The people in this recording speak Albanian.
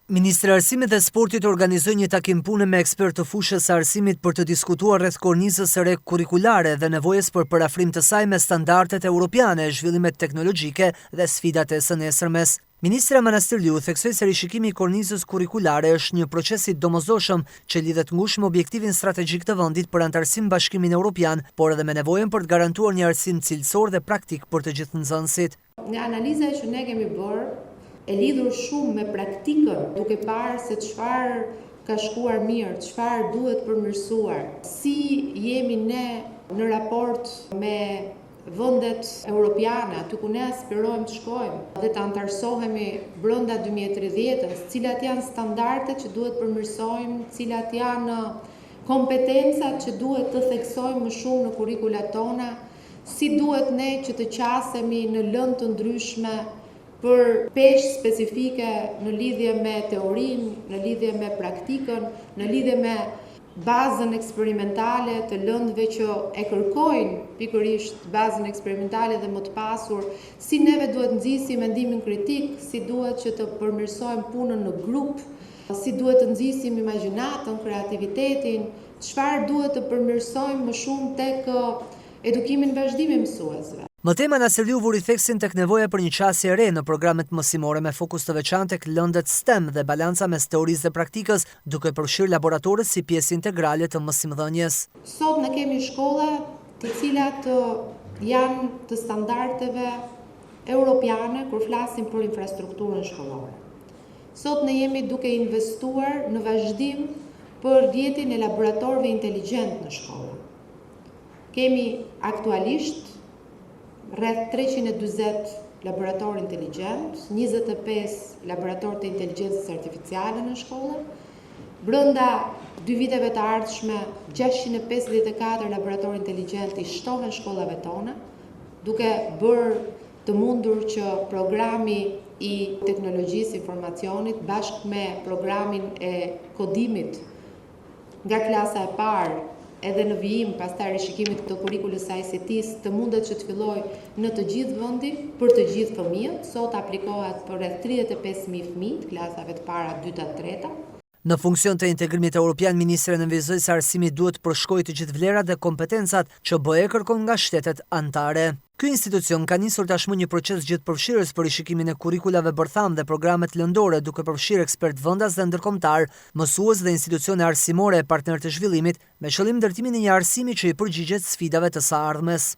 Ministri i Arsimit dhe Sportit organizoi një takim pune me ekspertë të fushës së arsimit për të diskutuar rreth kornizës së re kurrikulare dhe nevojës për parafrim të saj me standardet europiane, zhvillimet teknologjike dhe sfidat e së nesërmes. Ministra Manastirliu theksoi se rishikimi i kornizës kurrikulare është një proces i domosdoshëm që lidhet ngushtë me objektivin strategjik të vendit për antarësim Bashkimin Evropian, por edhe me nevojën për të garantuar një arsim cilësor dhe praktik për të gjithë nxënësit. Nga analiza që ne kemi bërë, e lidhur shumë me praktikën, duke parë se çfarë ka shkuar mirë, çfarë duhet përmirësuar, si jemi ne në raport me vendet europiane, aty ku ne aspirojmë të shkojmë dhe të antarësohemi brenda 2030-s, cilat janë standardet që duhet përmirësojmë, cilat janë kompetencat që duhet të theksojmë më shumë në kurrikulat tona, si duhet ne që të qasemi në lëndë të ndryshme për peshë specifike në lidhje me teorinë, në lidhje me praktikën, në lidhje me bazën eksperimentale të lëndëve që e kërkojnë pikërisht bazën eksperimentale dhe më të pasur, si neve duhet nxisim mendimin kritik, si duhet që të përmirësojmë punën në grup, si duhet të nxisim imagjinatën, kreativitetin, çfarë duhet të përmirësojmë më shumë tek edukimin vazhdimi mësuesve. Më tej Manastirliu vuri theksin tek nevoja për një qasje e re në programet mësimore me fokus të veçantë tek lëndet STEM dhe balanca mes teorisë dhe praktikës, duke përfshirë laboratorët si pjesë integrale të mësimdhënies. Sot ne kemi shkolla të cilat janë të standardeve europiane kur flasim për infrastrukturën shkollore. Sot ne jemi duke investuar në vazhdim për rrjetin e laboratorëve inteligjent në shkolla. Kemi aktualisht rreth 340 laboratorë inteligjent, 25 laboratorë të inteligjencës artificiale në shkolla. Brenda 2 viteve të ardhshme, 654 laboratorë inteligjent i shtohen shkollave tona, duke bërë të mundur që programi i teknologjisë informacionit bashkë me programin e kodimit nga klasa e parë edhe në vijim pastaj rishikimit të kurrikulës së ICT-s të mundet që të fillojë në të gjithë vendin për të gjithë fëmijët. Sot aplikohet për rreth 35.000 fëmijë të klasave të para, dyta, treta. Në funksion të integrimit evropian, ministri nënvizoi se arsimi duhet të përshkojë të gjithë vlerat dhe kompetencat që BE kërkon nga shtetet anëtare. Ky institucion ka nisur tashmë një proces gjithëpërfshirës për rishikimin e kurrikulave bërtham dhe programet lëndore, duke përfshirë ekspertë vendas dhe ndërkombëtar, mësues dhe institucione arsimore e partner të zhvillimit, me qëllim ndërtimin e një arsimi që i përgjigjet sfidave të së ardhmes.